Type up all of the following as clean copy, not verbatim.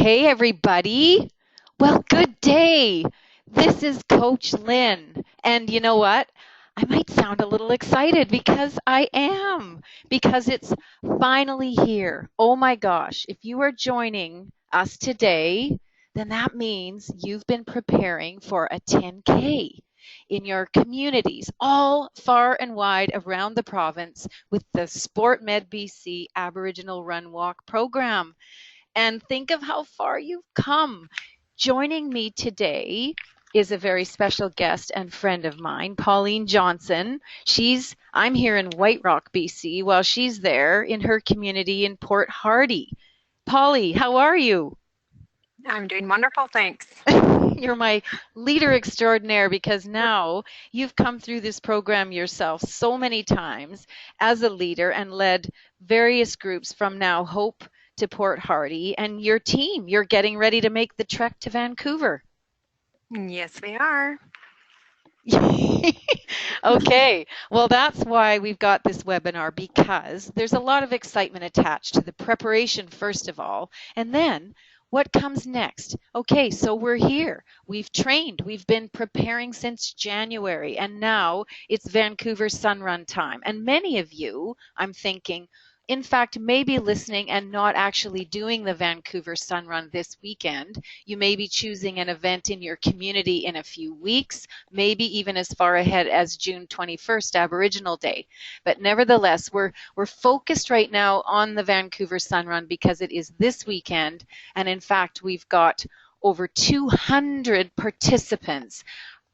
Hey, everybody. Well, good day. This is Coach Lynn. And you know what? I might sound a little excited because I am, because it's finally here. Oh my gosh. If you are joining us today, then that means you've been preparing for a 10K in your communities, all far and wide around the province with the Sport Med BC Aboriginal Run Walk program. And think of how far you've come. Joining me today is a very special guest and friend of mine, Pauline Johnson. I'm here in White Rock, BC, while she's there in her community in Port Hardy. Polly, how are you? I'm doing wonderful, thanks. You're my leader extraordinaire because now you've come through this program yourself so many times as a leader and led various groups from Now Hope to Port Hardy, and your team, you're getting ready to make the trek to Vancouver. Yes, we are. Okay, well, that's why we've got this webinar because there's a lot of excitement attached to the preparation, first of all, and then what comes next? Okay, so we're here. We've trained, we've been preparing since January, and now it's Vancouver Sun Run time. And many of you, I'm thinking, in fact, may be listening and not actually doing the Vancouver Sun Run this weekend. You may be choosing an event in your community in a few weeks, maybe even as far ahead as June 21st, Aboriginal Day. But nevertheless, we're focused right now on the Vancouver Sun Run because it is this weekend, and in fact, we've got over 200 participants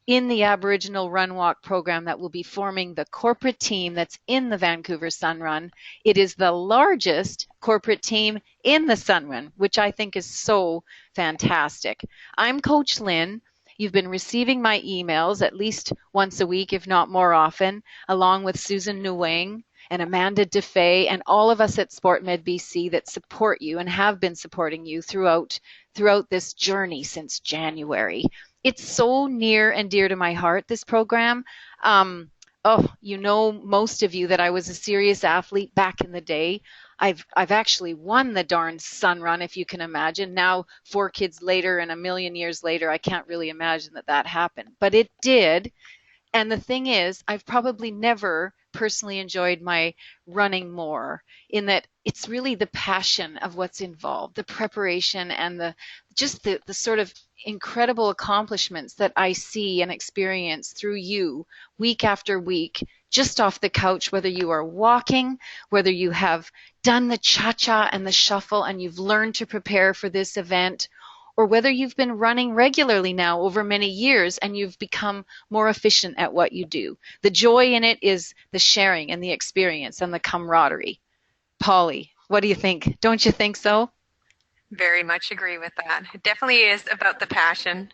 in the Aboriginal Run Walk program that will be forming the corporate team that's in the Vancouver Sun Run. It is the largest corporate team in the Sun Run, which I think is so fantastic. I'm Coach Lynn. You've been receiving my emails at least once a week, if not more often, along with Susan Nguyen and Amanda DeFay and all of us at SportMed BC that support you and have been supporting you throughout this journey since January. It's so near and dear to my heart, this program. You know, most of you that I was a serious athlete back in the day. I've actually won the darn Sun Run, if you can imagine. Now, 4 kids later and a million years later, I can't really imagine that that happened, but it did. And the thing is, I've probably never personally enjoyed my running more in that it's really the passion of what's involved, the preparation and the sort of incredible accomplishments that I see and experience through you week after week, just off the couch, whether you are walking, whether you have done the cha-cha and the shuffle and you've learned to prepare for this event, or whether you've been running regularly now over many years and you've become more efficient at what you do. The joy in it is the sharing and the experience and the camaraderie. Polly, what do you think? Don't you think so? Very much agree with that. It definitely is about the passion,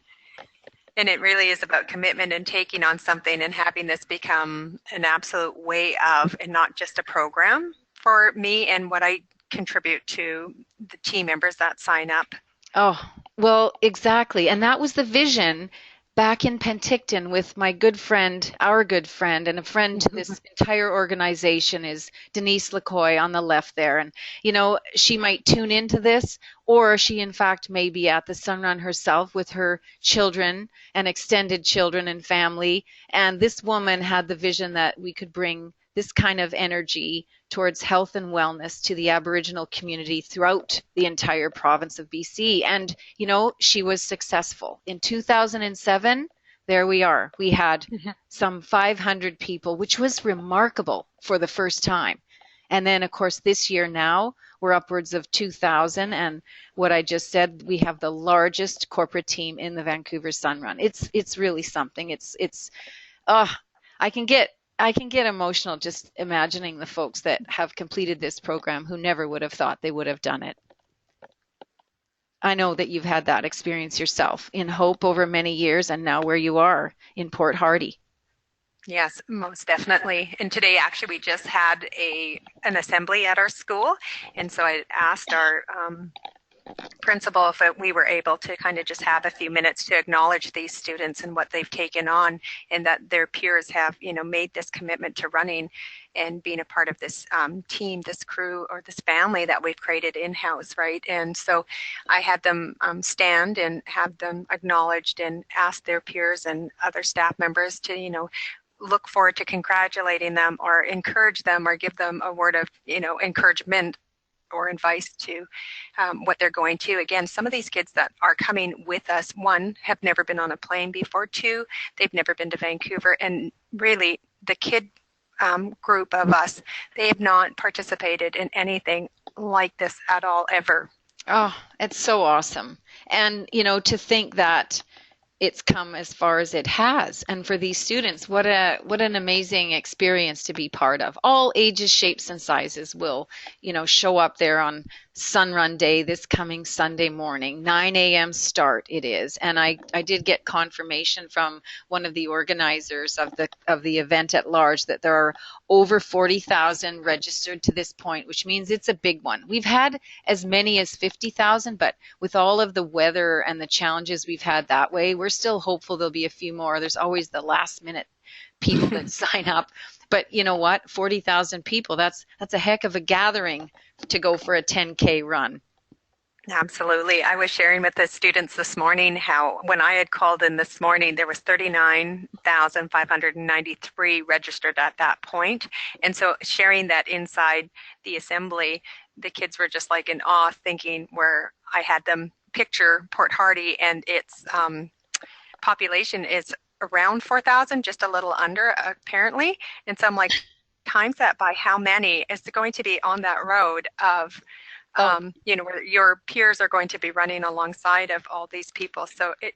and it really is about commitment and taking on something and having this become an absolute way of, and not just a program for me and what I contribute to the team members that sign up. Oh, well, exactly. And that was the vision back in Penticton with my good friend, our good friend, and a friend to this entire organization is Denise LaCoy on the left there. And, you know, she might tune into this, or she, in fact, may be at the Sunrun herself with her children and extended children and family. And this woman had the vision that we could bring this kind of energy towards health and wellness to the Aboriginal community throughout the entire province of BC. And, you know, she was successful. In 2007, there we are. We had some 500 people, which was remarkable for the first time. And then, of course, this year now, we're upwards of 2,000. And what I just said, we have the largest corporate team in the Vancouver Sun Run. It's really something. Uh, I can get I can get emotional just imagining the folks that have completed this program who never would have thought they would have done it. I know that you've had that experience yourself in Hope over many years and now where you are in Port Hardy. Yes, most definitely. And today, actually, we just had an assembly at our school, and so I asked our principal if we were able to kind of just have a few minutes to acknowledge these students and what they've taken on, and that their peers have, made this commitment to running and being a part of this team, this crew, or this family that we've created in-house, right? And so I had them stand and have them acknowledged and ask their peers and other staff members to, look forward to congratulating them or encourage them or give them a word of, encouragement or advice to what they're going to. Again, some of these kids that are coming with us, one, have never been on a plane before, two, they've never been to Vancouver, and really the kid group of us, they have not participated in anything like this at all ever. Oh, it's so awesome. And, to think that it's come as far as it has. And for these students, what an amazing experience to be part of. All ages, shapes, and sizes will, show up there on Sun Run Day this coming Sunday morning, 9 a.m. start it is. And I did get confirmation from one of the organizers of the event at large that there are over 40,000 registered to this point, which means it's a big one. We've had as many as 50,000, but with all of the weather and the challenges we've had that way, we're still hopeful there'll be a few more. There's always the last minute people that sign up. But you know what? 40,000 people, that's a heck of a gathering to go for a 10K run. Absolutely. I was sharing with the students this morning how when I had called in this morning, there was 39,593 registered at that point. And so sharing that inside the assembly, the kids were just like in awe, thinking where I had them picture Port Hardy and its population is around 4,000, just a little under apparently. And so I'm like, times that by how many is going to be on that road of where your peers are going to be running alongside of all these people. So it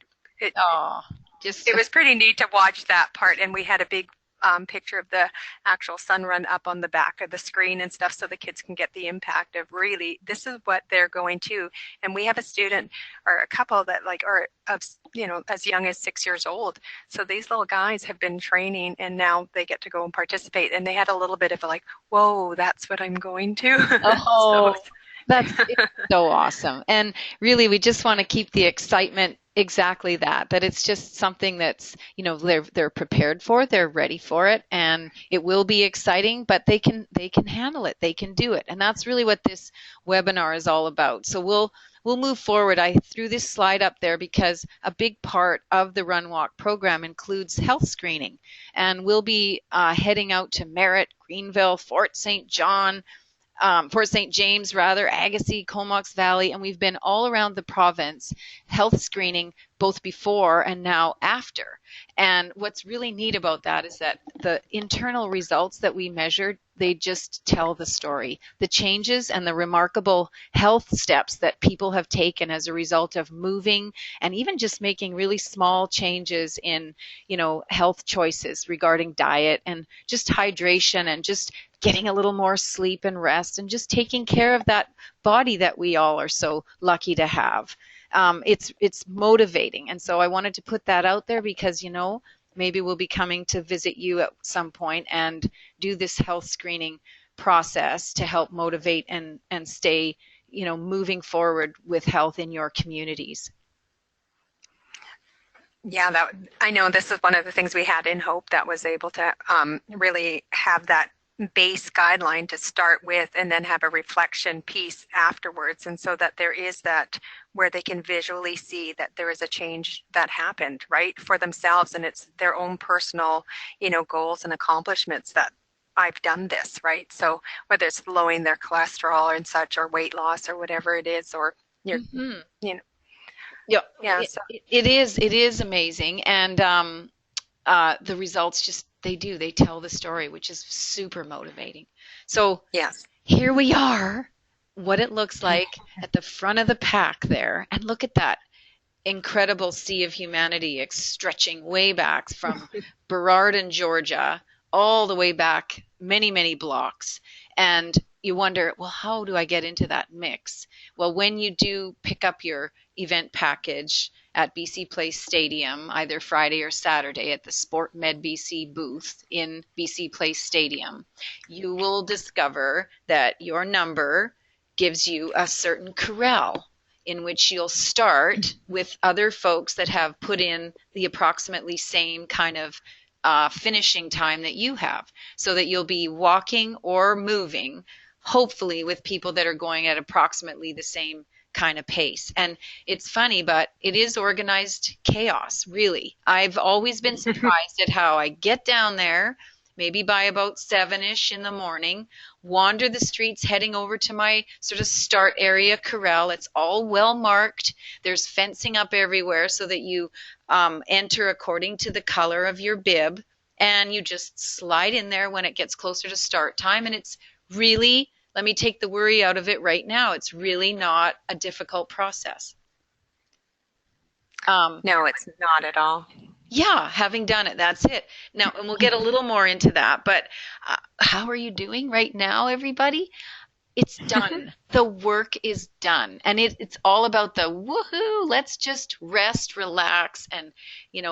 was pretty neat to watch that part. And we had a big picture of the actual Sun Run up on the back of the screen and stuff, so the kids can get the impact of really this is what they're going to. And we have a student or a couple that are as young as 6 years old. So these little guys have been training and now they get to go and participate. And they had a little bit of whoa, that's what I'm going to. Oh. That's so awesome. And really, we just want to keep the excitement exactly that it's just something that's, they're prepared for, they're ready for it, and it will be exciting, but they can handle it, they can do it. And that's really what this webinar is all about. So we'll move forward. I threw this slide up there because a big part of the Run Walk program includes health screening. And we'll be heading out to Merritt, Greenville, Fort St. James, Agassiz, Comox Valley, and we've been all around the province health screening both before and now after. And what's really neat about that is that the internal results that we measured, they just tell the story. The changes and the remarkable health steps that people have taken as a result of moving and even just making really small changes in, health choices regarding diet and just hydration and just getting a little more sleep and rest and just taking care of that body that we all are so lucky to have. It's motivating. And so I wanted to put that out there because, maybe we'll be coming to visit you at some point and do this health screening process to help motivate and stay, moving forward with health in your communities. Yeah, I know this is one of the things we had in Hope that was able to really have that base guideline to start with and then have a reflection piece afterwards, and so that there is that where they can visually see that there is a change that happened right for themselves, and it's their own personal goals and accomplishments that I've done this, right? So whether it's lowering their cholesterol and such or weight loss or whatever it is, or Yeah, so it is amazing. And the results they tell the story, which is super motivating. So yes, here we are, what it looks like at the front of the pack there. And look at that incredible sea of humanity stretching way back from Burrard in Georgia all the way back many, many blocks. And you wonder, well, how do I get into that mix? Well, when you do pick up your event package at BC Place Stadium, either Friday or Saturday at the Sport Med BC booth in BC Place Stadium, you will discover that your number gives you a certain corral. in which you'll start with other folks that have put in the approximately same kind of finishing time that you have, so that you'll be walking or moving, hopefully with people that are going at approximately the same kind of pace. And it's funny, but it is organized chaos, really. I've always been surprised at how I get down there, maybe by about 7-ish in the morning, wander the streets heading over to my sort of start area corral. It's all well marked. There's fencing up everywhere so that you enter according to the color of your bib, and you just slide in there when it gets closer to start time. And it's really, let me take the worry out of it right now, it's really not a difficult process. No, it's not at all. Yeah, having done it, that's it. Now, and we'll get a little more into that, but how are you doing right now, everybody? It's done. The work is done. And it's all about the woohoo, let's just rest, relax, and,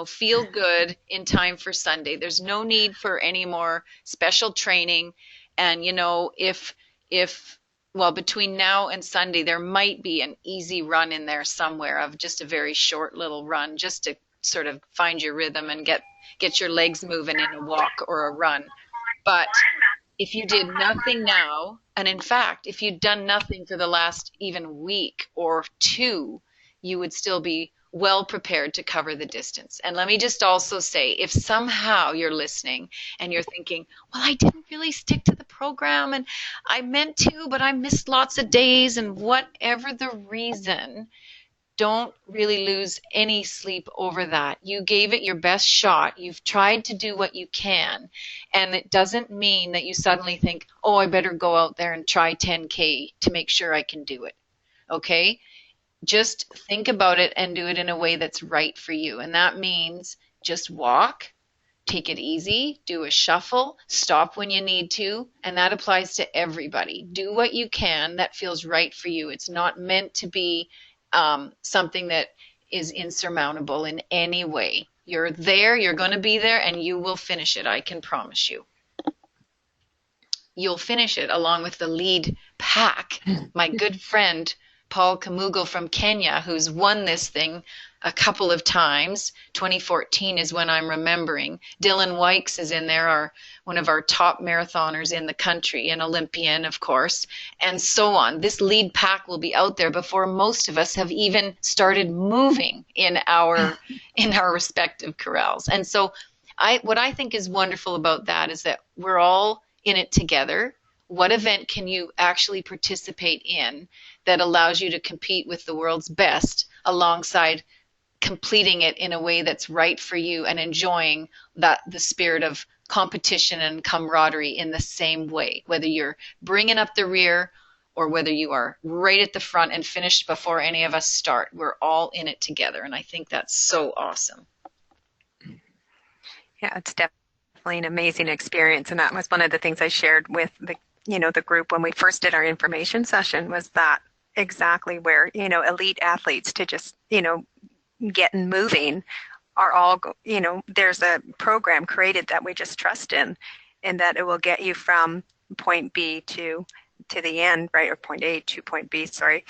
feel good in time for Sunday. There's no need for any more special training. And, well, between now and Sunday, there might be an easy run in there somewhere of just a very short little run, just to sort of find your rhythm and get your legs moving in a walk or a run. But if you did nothing now, and in fact, if you'd done nothing for the last even week or two, you would still be well prepared to cover the distance. And let me just also say, if somehow you're listening and you're thinking, well, I didn't really stick to the program and I meant to, but I missed lots of days, and whatever the reason, don't really lose any sleep over that. You gave it your best shot. You've tried to do what you can. And it doesn't mean that you suddenly think, oh, I better go out there and try 10K to make sure I can do it. Okay? Just think about it and do it in a way that's right for you. And that means just walk, take it easy, do a shuffle, stop when you need to. And that applies to everybody. Do what you can that feels right for you. It's not meant to be something that is insurmountable in any way. You're there, you're going to be there, and you will finish it, I can promise you. You'll finish it along with the lead pack. My good friend, Paul Kamugo from Kenya, who's won this thing a couple of times. 2014 is when I'm remembering. Dylan Wykes is in there, one of our top marathoners in the country, an Olympian, of course, and so on. This lead pack will be out there before most of us have even started moving in our respective corrals. And so what I think is wonderful about that is that we're all in it together. What event can you actually participate in that allows you to compete with the world's best alongside completing it in a way that's right for you and enjoying the spirit of competition and camaraderie in the same way, whether you're bringing up the rear or whether you are right at the front and finished before any of us start. We're all in it together, and I think that's so awesome. Yeah, it's definitely an amazing experience, and that was one of the things I shared with the group when we first did our information session, was that exactly where elite athletes to just getting moving are all, there's a program created that we just trust in, and that it will get you from point B to the end, right? Or point A to point B, sorry.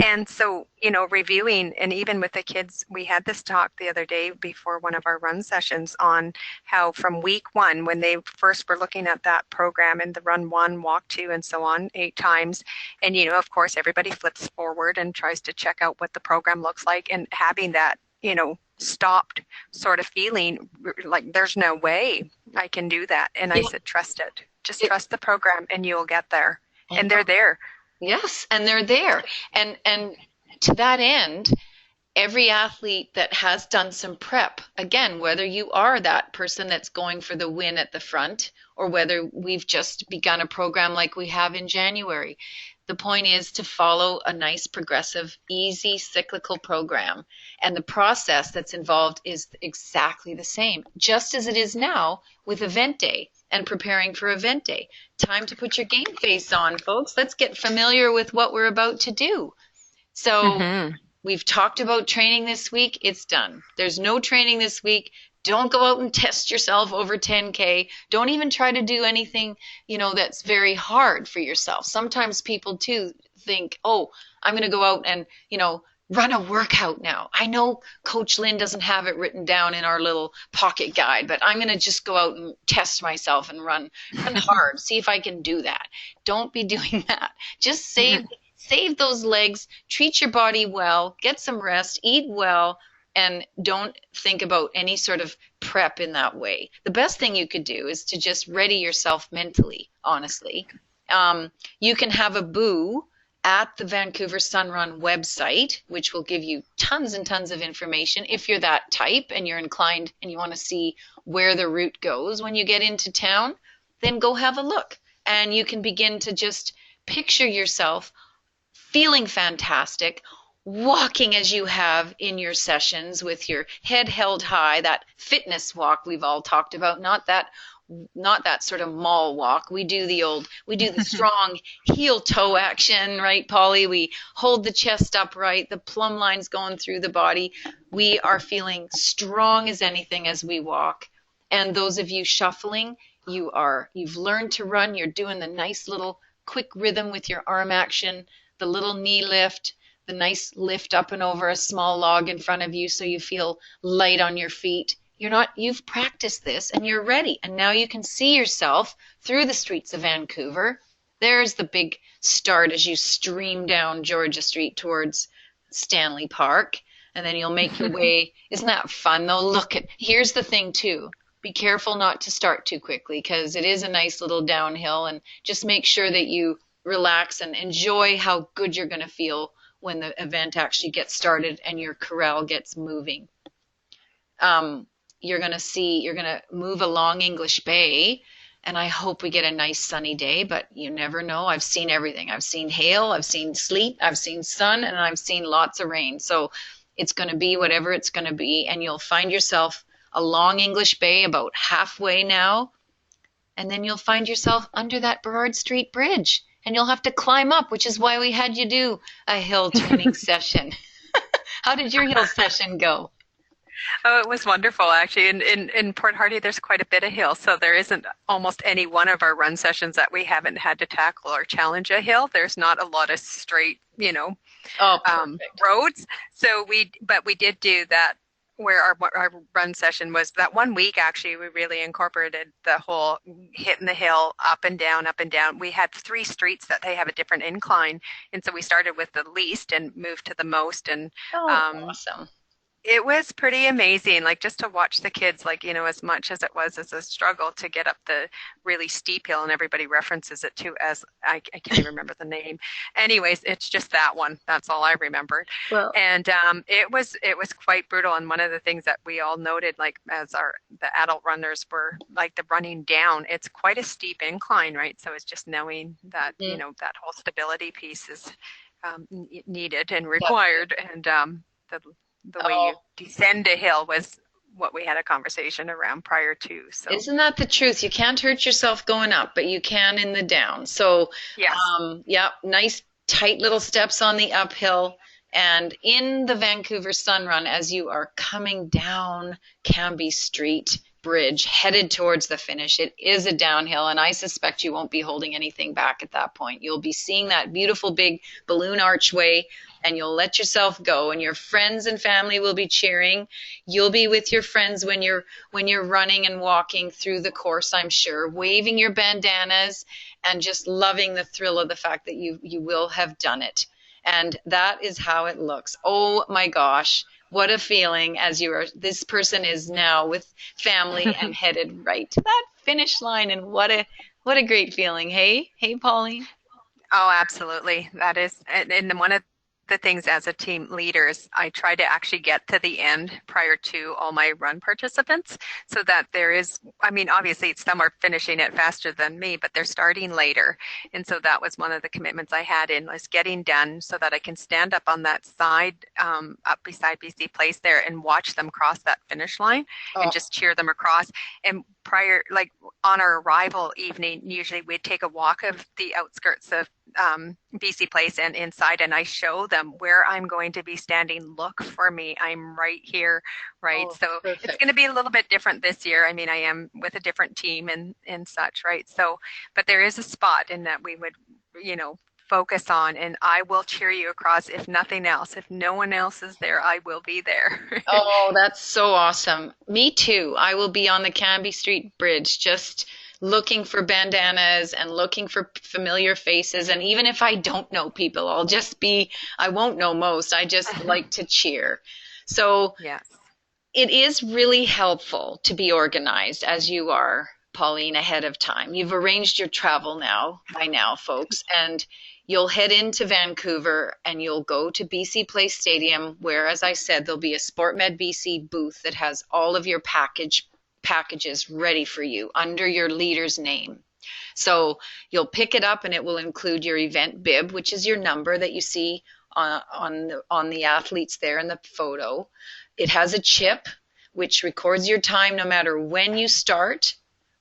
And so, reviewing, and even with the kids, we had this talk the other day before one of our run sessions on how from week 1, when they first were looking at that program and the run 1, walk 2, and so on 8 times. And, of course, everybody flips forward and tries to check out what the program looks like, and having that, stopped sort of feeling like there's no way I can do that. And I said, trust it. Just trust the program and you'll get there. And they're there. Yes, and they're there. And to that end, every athlete that has done some prep, again, whether you are that person that's going for the win at the front or whether we've just begun a program like we have in January, the point is to follow a nice, progressive, easy, cyclical program. And the process that's involved is exactly the same, just as it is now with Event Day and preparing for Event Day. Time to put your game face on, folks. Let's get familiar with what we're about to do. So we've talked about training this week. It's done. There's no training this week. Don't go out and test yourself over 10K. Don't even try to do anything, that's very hard for yourself. Sometimes people too think, oh, I'm going to go out and, run a workout now. I know Coach Lynn doesn't have it written down in our little pocket guide, but I'm going to just go out and test myself and run hard, see if I can do that. Don't be doing that. Just save those legs, treat your body well, get some rest, eat well, and don't think about any sort of prep in that way. The best thing you could do is to just ready yourself mentally, honestly. You can have a boo at the Vancouver Sun Run website, which will give you tons and tons of information if you're that type and you're inclined and you want to see where the route goes when you get into town, then go have a look. And you can begin to just picture yourself feeling fantastic, walking as you have in your sessions with your head held high, that fitness walk we've all talked about, not that sort of mall walk. We do the strong heel toe action, right, Polly? We hold the chest upright, the plumb line's going through the body. We are feeling strong as anything as we walk. And those of you shuffling, you've learned to run. You're doing the nice little quick rhythm with your arm action, the little knee lift, the nice lift up and over a small log in front of you so you feel light on your feet. You've practiced this and you're ready. And now you can see yourself through the streets of Vancouver. There's the big start as you stream down Georgia Street towards Stanley Park. And then you'll make your way. Isn't that fun though? Here's the thing too. Be careful not to start too quickly because it is a nice little downhill, and just make sure that you relax and enjoy how good you're going to feel when the event actually gets started and your corral gets moving. You're going to move along English Bay, and I hope we get a nice sunny day, but you never know. I've seen everything. I've seen hail, I've seen sleet, I've seen sun, and I've seen lots of rain. So it's going to be whatever it's going to be, and you'll find yourself along English Bay about halfway now, and then you'll find yourself under that Burrard Street Bridge, and you'll have to climb up, which is why we had you do a hill training session. How did your hill session go? Oh, it was wonderful, actually. In Port Hardy, there's quite a bit of hill, so there isn't almost any one of our run sessions that we haven't had to tackle or challenge a hill. There's not a lot of straight, roads. So we did do that where our run session was that one week. Actually, we really incorporated the whole hitting the hill up and down, up and down. We had 3 streets that they have a different incline, and so we started with the least and moved to the most. And awesome. It was pretty amazing, like just to watch the kids, as much as it was as a struggle to get up the really steep hill, and everybody references it to as, I can't even remember the name. Anyways, it's just that one. That's all I remembered. Well, and it was quite brutal. And one of the things that we all noted, as the adult runners were the running down, it's quite a steep incline, right? So it's just knowing that, that whole stability piece is needed and required. And the way you descend a hill was what we had a conversation around prior to. So isn't that the truth? You can't hurt yourself going up, but you can in the down. So yes. Nice tight little steps on the uphill. And in the Vancouver Sun Run, as you are coming down Cambie Street Bridge, headed towards the finish, it is a downhill, and I suspect you won't be holding anything back at that point. You'll be seeing that beautiful big balloon archway, and you'll let yourself go, and your friends and family will be cheering. You'll be with your friends when you're running and walking through the course, I'm sure, waving your bandanas and just loving the thrill of the fact that you will have done it. And that is how it looks. Oh my gosh, what a feeling as this person is now with family and headed right to that finish line. And what a great feeling. Hey, Pauline. Oh, absolutely. That is, and one of the things as a team leader is I try to actually get to the end prior to all my run participants, so that there is, obviously some are finishing it faster than me, but they're starting later. And so that was one of the commitments I had was getting done so that I can stand up on that side, up beside BC Place there, and watch them cross that finish line and just cheer them across. And prior, on our arrival evening, usually we'd take a walk of the outskirts of BC Place and inside, and I show them where I'm going to be standing. Look for me. I'm right here, right? So perfect. It's going to be a little bit different this year. I am with a different team and such, right? So, but there is a spot in that we would, focus on, and I will cheer you across if nothing else. If no one else is there, I will be there. Oh, that's so awesome. Me too. I will be on the Canby Street Bridge just looking for bandanas and looking for familiar faces. And even if I don't know people, I won't know most. I just like to cheer. So Yes. it is really helpful to be organized as you are, Pauline, ahead of time. You've arranged your travel by now, folks, and you'll head into Vancouver and you'll go to BC Place Stadium where, as I said, there'll be a SportMed BC booth that has all of your packages ready for you under your leader's name. So you'll pick it up and it will include your event bib, which is your number that you see on the athletes there in the photo. It has a chip which records your time no matter when you start,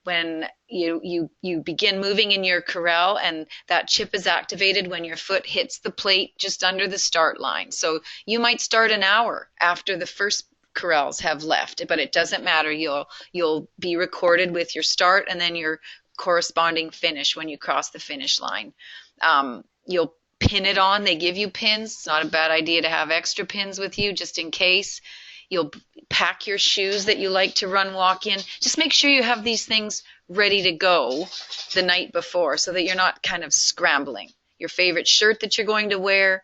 when you begin moving in your corral, and that chip is activated when your foot hits the plate just under the start line. So you might start an hour after the first corrals have left, but it doesn't matter. You'll be recorded with your start and then your corresponding finish when you cross the finish line. You'll pin it on. They give you pins. It's not a bad idea to have extra pins with you just in case. You'll pack your shoes that you like to run walk in. Just make sure you have these things ready to go the night before so that you're not kind of scrambling. Your favorite shirt that you're going to wear.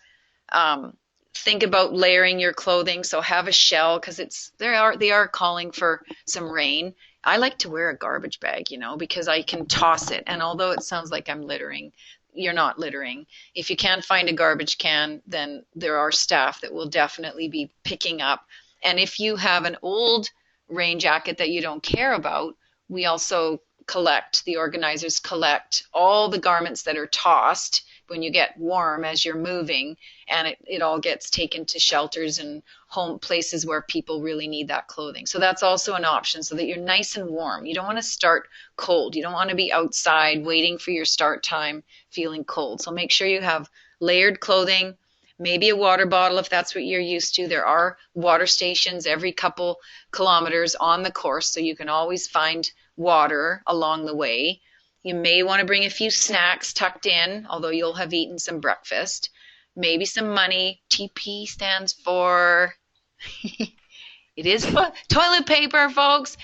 Think about layering your clothing. So have a shell because they are calling for some rain. I like to wear a garbage bag, because I can toss it. And although it sounds like I'm littering, you're not littering. If you can't find a garbage can, then there are staff that will definitely be picking up. And if you have an old rain jacket that you don't care about, we also the organizers collect all the garments that are tossed when you get warm as you're moving, and it all gets taken to shelters and home places where people really need that clothing. So that's also an option so that you're nice and warm. You don't want to start cold. You don't want to be outside waiting for your start time feeling cold. So make sure you have layered clothing, maybe a water bottle if that's what you're used to. There are water stations every couple kilometers on the course, so you can always find water along the way. You may want to bring a few snacks tucked in, although you'll have eaten some breakfast. Maybe some money. TP stands for... It is toilet paper, folks.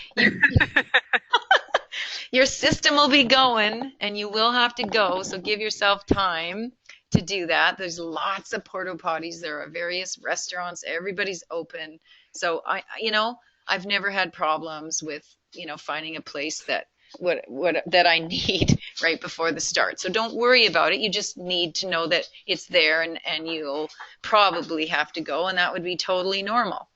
Your system will be going, and you will have to go, so give yourself time to do that. There's lots of porta potties. There are various restaurants. Everybody's open. So I've never had problems with, finding a place that I need right before the start. So don't worry about it. You just need to know that it's there and you'll probably have to go, and that would be totally normal.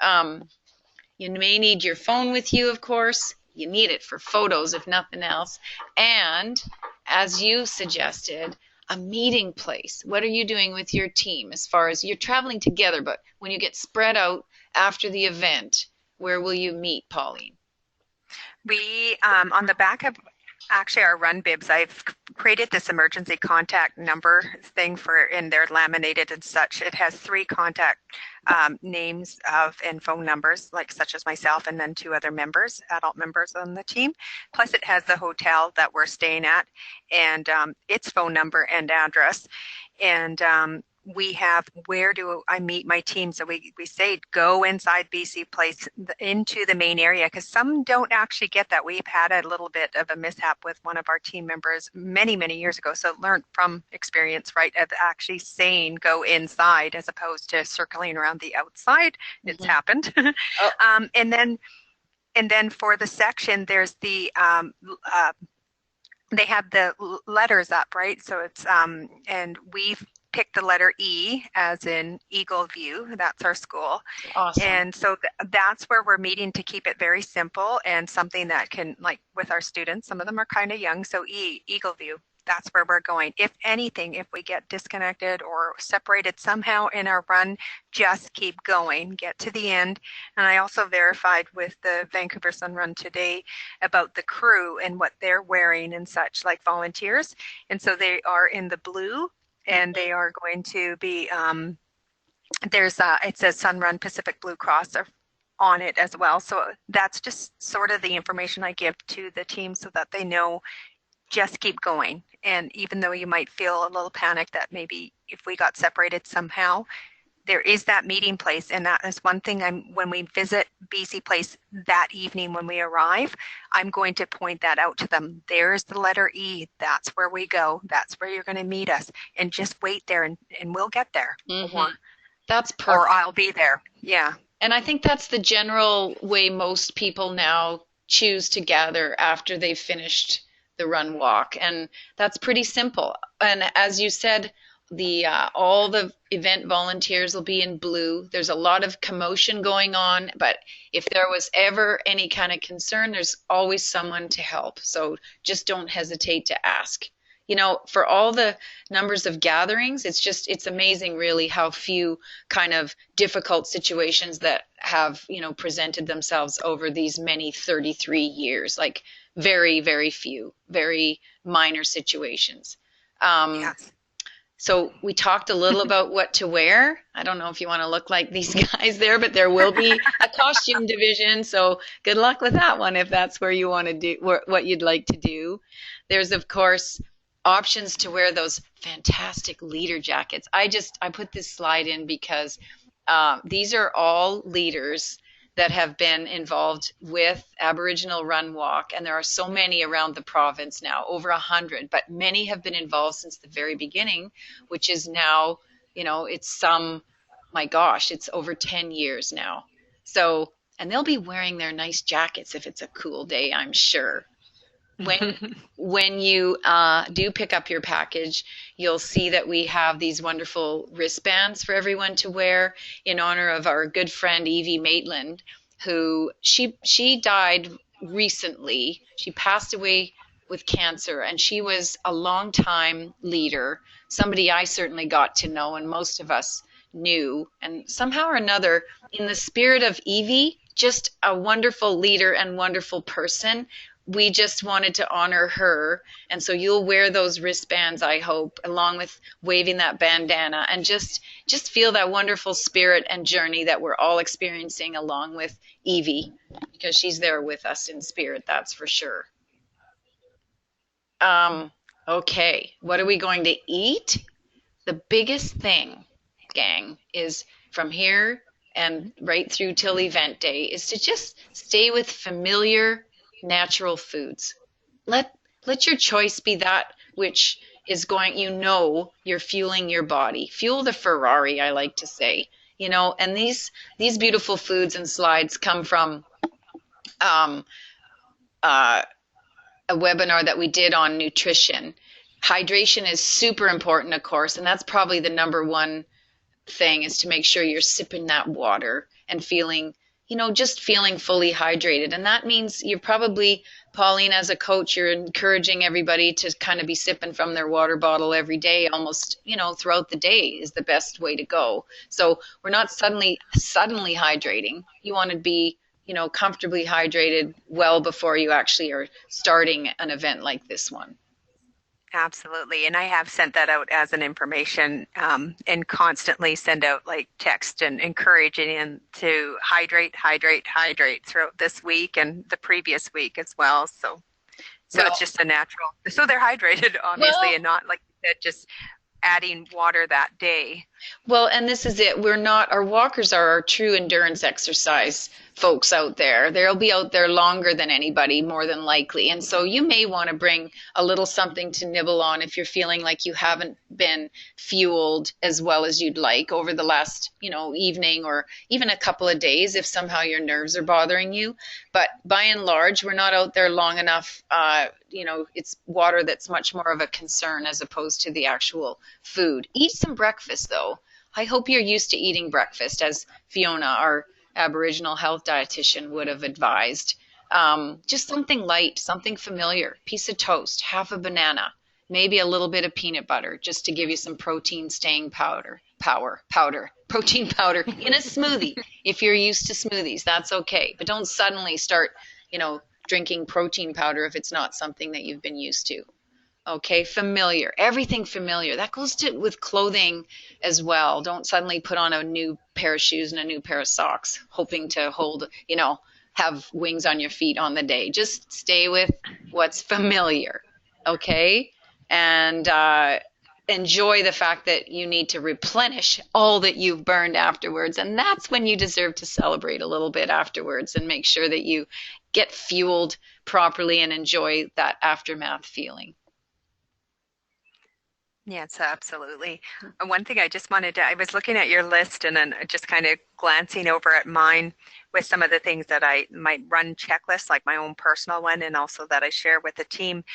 You may need your phone with you, of course. You need it for photos, if nothing else. And as you suggested, a meeting place. What are you doing with your team as far as you're traveling together, but when you get spread out after the event, where will you meet, Pauline? We, on the back of actually our run bibs, I've created this emergency contact number thing and they're laminated and such. It has 3 contact names and phone numbers, such as myself and then 2 other adult members on the team. Plus it has the hotel that we're staying at and its phone number and address. And we have where do I meet my team. So we say go inside BC Place into the main area because some don't actually get that. We've had a little bit of a mishap with one of our team members many, many years ago. So learned from experience, right, of actually saying go inside as opposed to circling around the outside. Mm-hmm. It's happened. Oh. And then for the section, there's the they have the letters up, right? So it's and we've picked the letter E as in Eagle View. That's our school. Awesome. And so that's where we're meeting to keep it very simple and something that can, with our students, some of them are kind of young. So Eagle View, that's where we're going. If anything, if we get disconnected or separated somehow in our run, just keep going, get to the end. And I also verified with the Vancouver Sun Run today about the crew and what they're wearing and such, like volunteers. And so they are in the blue. And they are going to be, it says Sun Run Pacific Blue Cross on it as well. So that's just sort of the information I give to the team so that they know just keep going. And even though you might feel a little panic that maybe if we got separated somehow, there is that meeting place. And that is one thing when we visit BC Place that evening when we arrive, I'm going to point that out to them. There's the letter E. That's where we go. That's where you're going to meet us. And just wait there and we'll get there. Mm-hmm. That's perfect. Or I'll be there. Yeah. And I think that's the general way most people now choose to gather after they've finished the run walk. And that's pretty simple. And as you said, all the event volunteers will be in blue. There's a lot of commotion going on, but if there was ever any kind of concern, there's always someone to help. So just don't hesitate to ask. You know, for all the numbers of gatherings, it's amazing really how few kind of difficult situations that have, presented themselves over these many 33 years, like very, very few, very minor situations. Yes. So we talked a little about what to wear. I don't know if you want to look like these guys there, but there will be a costume division. So good luck with that one if that's where you want to do what you'd like to do. There's, of course, options to wear those fantastic leader jackets. I put this slide in because these are all leaders that have been involved with Aboriginal Run Walk, and there are so many around the province now, over 100, but many have been involved since the very beginning, which is now, it's it's over 10 years now. So, and they'll be wearing their nice jackets if it's a cool day, I'm sure. When you do pick up your package, you'll see that we have these wonderful wristbands for everyone to wear in honor of our good friend Evie Maitland, who she died recently. She passed away with cancer, and she was a long-time leader, somebody I certainly got to know and most of us knew. And somehow or another, in the spirit of Evie, just a wonderful leader and wonderful person, we just wanted to honor her. And so you'll wear those wristbands, I hope, along with waving that bandana, and just feel that wonderful spirit and journey that we're all experiencing along with Evie, because she's there with us in spirit, that's for sure. Okay, what are we going to eat? The biggest thing, gang, is from here and right through till event day is to just stay with familiar natural foods. Let your choice be that which is you're fueling your body. Fuel the Ferrari, I like to say. And these beautiful foods and slides come from a webinar that we did on nutrition. Hydration is super important, of course, and that's probably the number one thing, is to make sure you're sipping that water and feeling just feeling fully hydrated. And that means you're probably, Pauline, as a coach, you're encouraging everybody to kind of be sipping from their water bottle every day, almost, throughout the day is the best way to go. So we're not suddenly hydrating. You want to be, comfortably hydrated well before you actually are starting an event like this one. Absolutely. And I have sent that out as an information and constantly send out like text and encouraging them to hydrate throughout this week and the previous week as well. So it's just a natural. So they're hydrated, obviously, and not, like you said, just adding water that day. Well, and this is it. Our walkers are our true endurance exercise folks out there. They'll be out there longer than anybody, more than likely. And so you may want to bring a little something to nibble on if you're feeling like you haven't been fueled as well as you'd like over the last, evening or even a couple of days if somehow your nerves are bothering you. But by and large, we're not out there long enough. It's water that's much more of a concern as opposed to the actual food. Eat some breakfast, though. I hope you're used to eating breakfast, as Fiona, our Aboriginal health dietitian, would have advised. Just something light, something familiar, piece of toast, half a banana, maybe a little bit of peanut butter, just to give you some protein staying protein powder in a smoothie. If you're used to smoothies, that's okay. But don't suddenly start, drinking protein powder if it's not something that you've been used to. Okay, familiar, everything familiar. That goes with clothing as well. Don't suddenly put on a new pair of shoes and a new pair of socks, hoping to hold, have wings on your feet on the day. Just stay with what's familiar. okay? And enjoy the fact that you need to replenish all that you've burned afterwards. And that's when you deserve to celebrate a little bit afterwards and make sure that you get fueled properly and enjoy that aftermath feeling. Yes, absolutely. One thing I just wanted to, I was looking at your list and then just kind of glancing over at mine with some of the things that I might run checklists, like my own personal one, and also that I share with the team.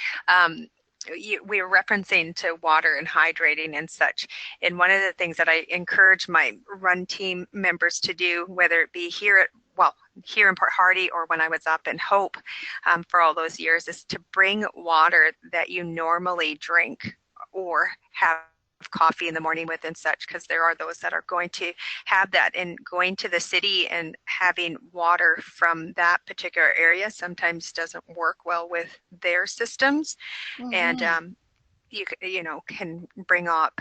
We were referencing to water and hydrating and such. And one of the things that I encourage my run team members to do, whether it be here in Port Hardy or when I was up in Hope for all those years, is to bring water that you normally drink or have coffee in the morning with and such, because there are those that are going to have that, and going to the city and having water from that particular area sometimes doesn't work well with their systems. And you know, can bring up,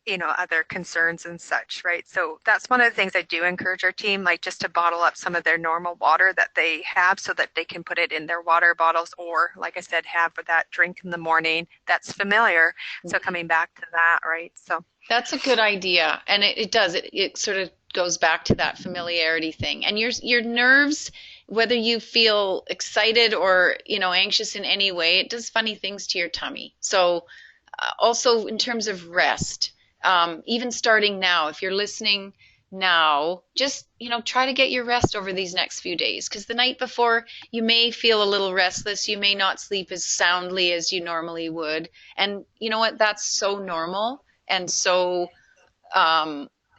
you know, other concerns and such, right? So that's one of the things I do encourage our team, like just to bottle up some of their normal water that they have so that they can put it in their water bottles, or like I said, have that drink in the morning that's familiar. So coming back to that, right? So that's a good idea. And it does, it sort of goes back to that familiarity thing. And your nerves, whether you feel excited or, you know, anxious in any way, it does funny things to your tummy. So also in terms of rest, even starting now, if you're listening now, just, you know, try to get your rest over these next few days, because the night before you may feel a little restless, you may not sleep as soundly as you normally would, and you know what, that's so normal. And so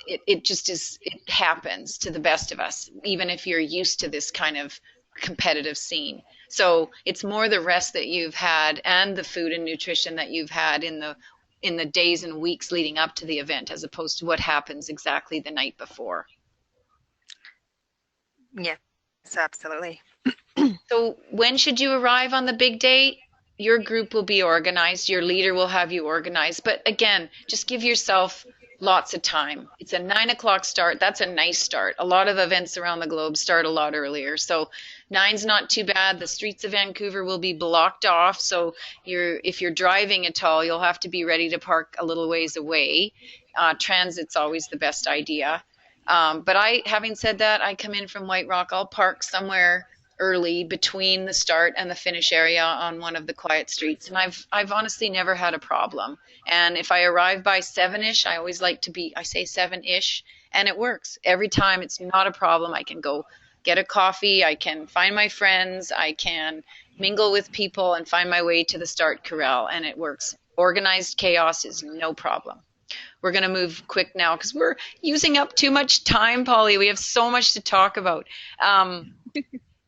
it just is, it happens to the best of us, even if you're used to this kind of competitive scene. So it's more the rest that you've had and the food and nutrition that you've had in the days and weeks leading up to the event, as opposed to what happens exactly the night before. yes, absolutely. So when should you arrive on the big day? Your group will be organized, your leader will have you organized, but again, just give yourself lots of time. It's a 9 o'clock start. That's a nice start. A lot of events around the globe start a lot earlier, so 9's not too bad. The streets of Vancouver will be blocked off, so if you're driving at all, you'll have to be ready to park a little ways away. Transit's always the best idea. But having said that, I come in from White Rock. I'll park somewhere early between the start and the finish area on one of the quiet streets, and I've honestly never had a problem. And if I arrive by 7-ish, I always like to I say 7-ish, and it works every time. It's not a problem. I can go get a coffee, I can find my friends, I can mingle with people and find my way to the start corral, and it works. Organized chaos is no problem. We're going to move quick now because we're using up too much time, Polly. We have so much to talk about.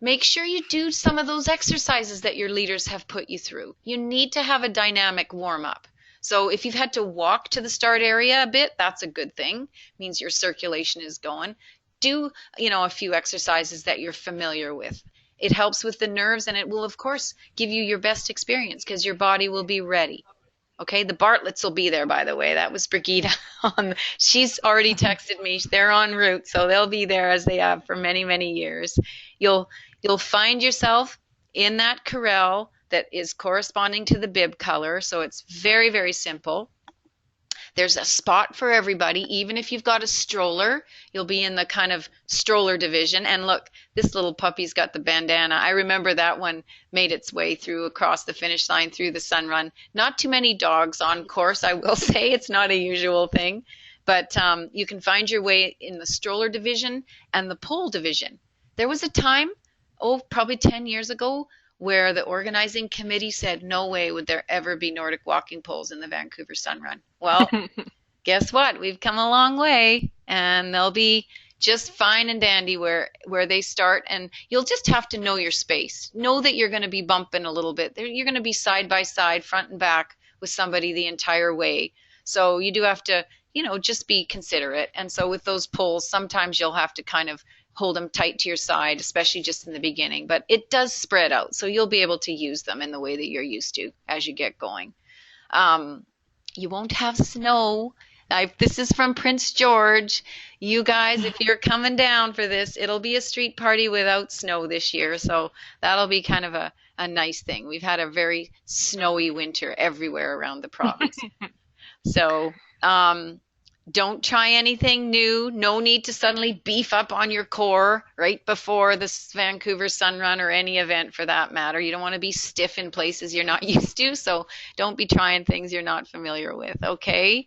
Make sure you do some of those exercises that your leaders have put you through. You need to have a dynamic warm-up. So if you've had to walk to the start area a bit, that's a good thing. It means your circulation is going. Do, you know, a few exercises that you're familiar with. It helps with the nerves, and it will, of course, give you your best experience because your body will be ready. Okay, the Bartletts will be there, by the way. That was Brigitte. She's already texted me. They're en route, so they'll be there as they have for many, many years. You'll find yourself in that corral that is corresponding to the bib color, so it's very, very simple. There's a spot for everybody. Even if you've got a stroller, you'll be in the kind of stroller division. And look, this little puppy's got the bandana. I remember that one made its way through across the finish line through the sun run. Not too many dogs on course, I will say. It's not a usual thing. But you can find your way in the stroller division and the pole division. There was a time, probably 10 years ago, where the organizing committee said no way would there ever be Nordic walking poles in the Vancouver Sun Run. Well, guess what? We've come a long way, and they'll be just fine and dandy where they start, and you'll just have to know your space. Know that you're going to be bumping a little bit. You're going to be side by side, front and back with somebody the entire way. So you do have to, you know, just be considerate. And so with those poles, sometimes you'll have to kind of hold them tight to your side, especially just in the beginning. But it does spread out, so you'll be able to use them in the way that you're used to as you get going. You won't have snow. This is from Prince George. You guys, if you're coming down for this, it'll be a street party without snow this year. So that'll be kind of a a nice thing. We've had a very snowy winter everywhere around the province. So don't try anything new. No need to suddenly beef up on your core right before this Vancouver Sun Run or any event for that matter. You don't want to be stiff in places you're not used to. So don't be trying things you're not familiar with, okay?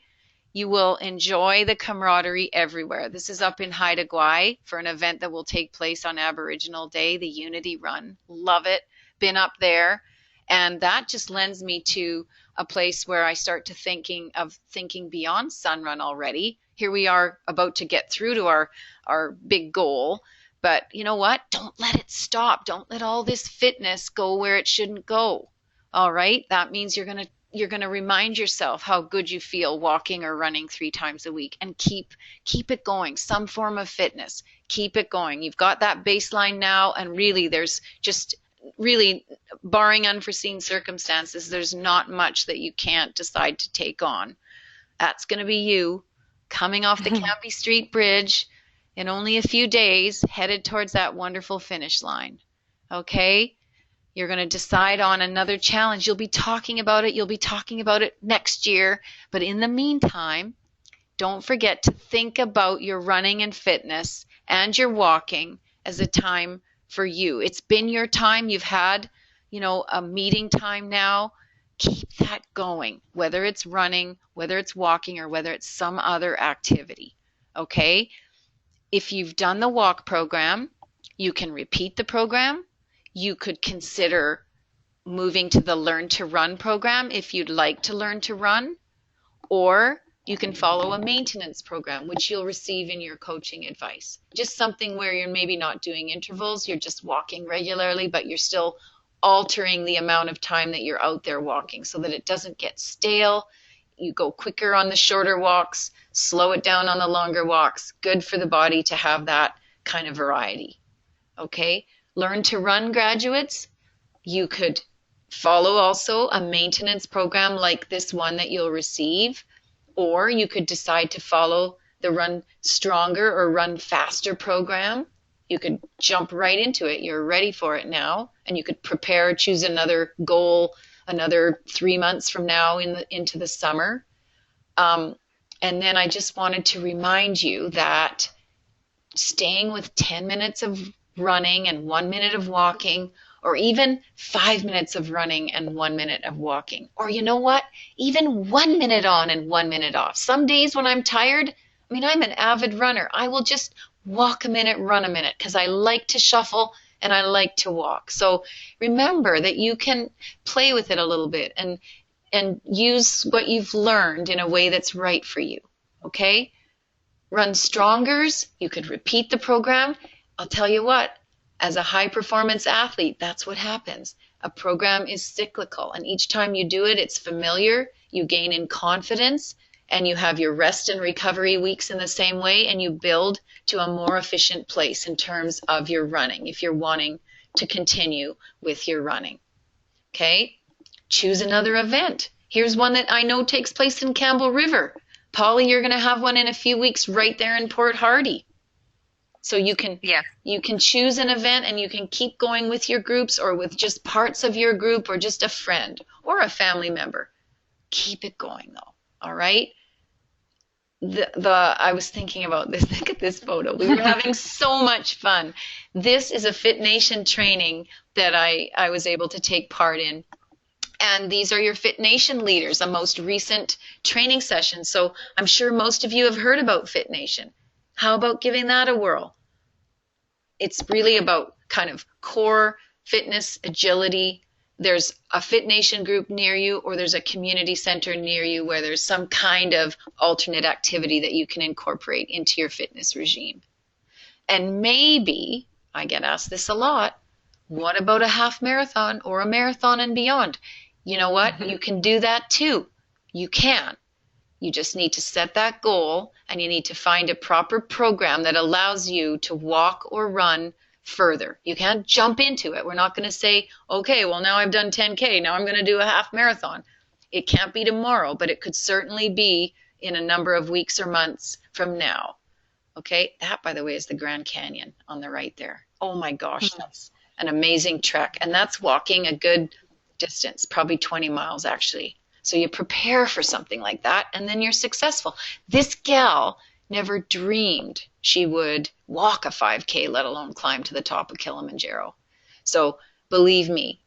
You will enjoy the camaraderie everywhere. This is up in Haida Gwaii for an event that will take place on Aboriginal Day, the Unity Run. Love it. Been up there. And that just lends me to a place where I start to thinking beyond Sun Run already. Here we are about to get through to our big goal. But you know what? Don't let it stop. Don't let all this fitness go where it shouldn't go. All right? That means you're going to remind yourself how good you feel walking or running 3 times a week, and keep it going. Some form of fitness. Keep it going. You've got that baseline now, and really there's just really, barring unforeseen circumstances, there's not much that you can't decide to take on. That's going to be you coming off the Cambie Street Bridge in only a few days, headed towards that wonderful finish line. Okay? You're going to decide on another challenge. You'll be talking about it. You'll be talking about it next year. But in the meantime, don't forget to think about your running and fitness and your walking as a time for you. It's been your time. You've had, a meeting time now. Keep that going, whether it's running, whether it's walking, or whether it's some other activity. Okay? If you've done the walk program, you can repeat the program. You could consider moving to the Learn to Run program if you'd like to learn to run, or you can follow a maintenance program, which you'll receive in your coaching advice. Just something where you're maybe not doing intervals, you're just walking regularly, but you're still altering the amount of time that you're out there walking so that it doesn't get stale. You go quicker on the shorter walks, slow it down on the longer walks. Good for the body to have that kind of variety. Okay? Learn to Run graduates, you could follow also a maintenance program like this one that you'll receive, or you could decide to follow the Run Stronger or Run Faster program. You could jump right into it. You're ready for it now, and you could prepare, choose another goal, another 3 months from now into the summer. And then I just wanted to remind you that staying with 10 minutes of running and 1 minute of walking, or even 5 minutes of running and 1 minute of walking, or you know what, even 1 minute on and 1 minute off. Some days when I'm tired, I'm an avid runner. I will just walk a minute, run a minute, because I like to shuffle and I like to walk. So remember that you can play with it a little bit and use what you've learned in a way that's right for you. Okay? Run Strongers, you could repeat the program. I'll tell you what, as a high performance athlete, that's what happens. A program is cyclical, and each time you do it, it's familiar, you gain in confidence, and you have your rest and recovery weeks in the same way, and you build to a more efficient place in terms of your running, if you're wanting to continue with your running. Okay? Choose another event. Here's one that I know takes place in Campbell River. Polly, you're going to have one in a few weeks right there in Port Hardy. So you can choose an event, and you can keep going with your groups or with just parts of your group or just a friend or a family member. Keep it going though. All right. I was thinking about this. Look at this photo. We were having so much fun. This is a Fit Nation training that I was able to take part in. And these are your Fit Nation leaders, a most recent training session. So I'm sure most of you have heard about Fit Nation. How about giving that a whirl? It's really about kind of core fitness, agility. There's a Fit Nation group near you, or there's a community center near you where there's some kind of alternate activity that you can incorporate into your fitness regime. And maybe, I get asked this a lot, what about a half marathon or a marathon and beyond? You know what? You can do that too. You can. You just need to set that goal, and you need to find a proper program that allows you to walk or run further. You can't jump into it. We're not going to say, okay, well, now I've done 10K. Now I'm going to do a half marathon. It can't be tomorrow, but it could certainly be in a number of weeks or months from now. Okay, that, by the way, is the Grand Canyon on the right there. Oh my gosh, an amazing trek. And that's walking a good distance, probably 20 miles actually. So you prepare for something like that, and then you're successful. This gal never dreamed she would walk a 5K, let alone climb to the top of Kilimanjaro. So believe me,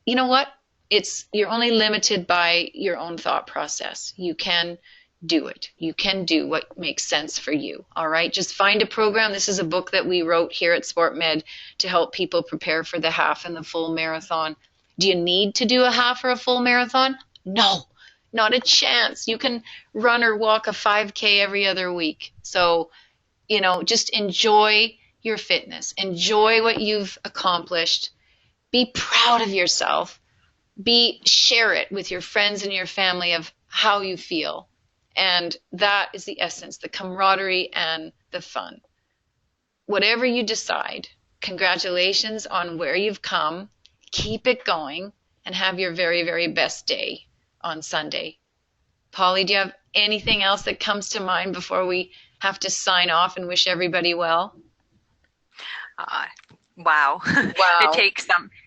you know what? You're only limited by your own thought process. You can do it. You can do what makes sense for you. All right. Just find a program. This is a book that we wrote here at SportMed to help people prepare for the half and the full marathon. Do you need to do a half or a full marathon? No, not a chance. You can run or walk a 5K every other week. So, just enjoy your fitness. Enjoy what you've accomplished. Be proud of yourself. Share it with your friends and your family of how you feel. And that is the essence, the camaraderie and the fun. Whatever you decide, congratulations on where you've come. Keep it going and have your very, very best day on Sunday. Polly, do you have anything else that comes to mind before we have to sign off and wish everybody well? Wow. Wow.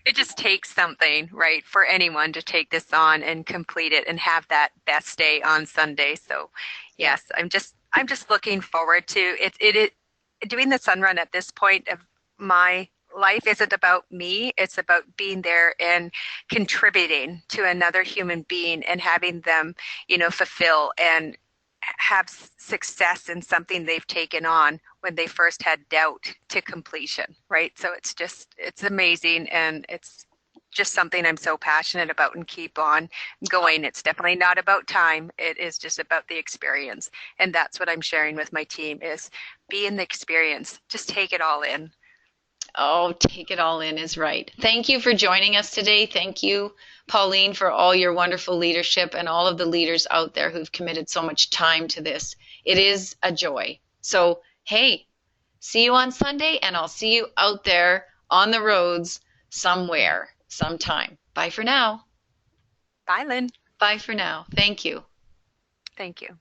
It just takes something, right, for anyone to take this on and complete it and have that best day on Sunday. So yes, I'm just looking forward to it. Doing the sun run at this point of my life isn't about me. It's about being there and contributing to another human being and having them, fulfill and have success in something they've taken on when they first had doubt to completion, right? So it's amazing, and it's just something I'm so passionate about and keep on going. It's definitely not about time. It is just about the experience. And that's what I'm sharing with my team is be in the experience. Just take it all in. Oh, take it all in is right. Thank you for joining us today. Thank you, Pauline, for all your wonderful leadership and all of the leaders out there who've committed so much time to this. It is a joy. So, hey, see you on Sunday, and I'll see you out there on the roads somewhere, sometime. Bye for now. Bye, Lynn. Bye for now. Thank you. Thank you.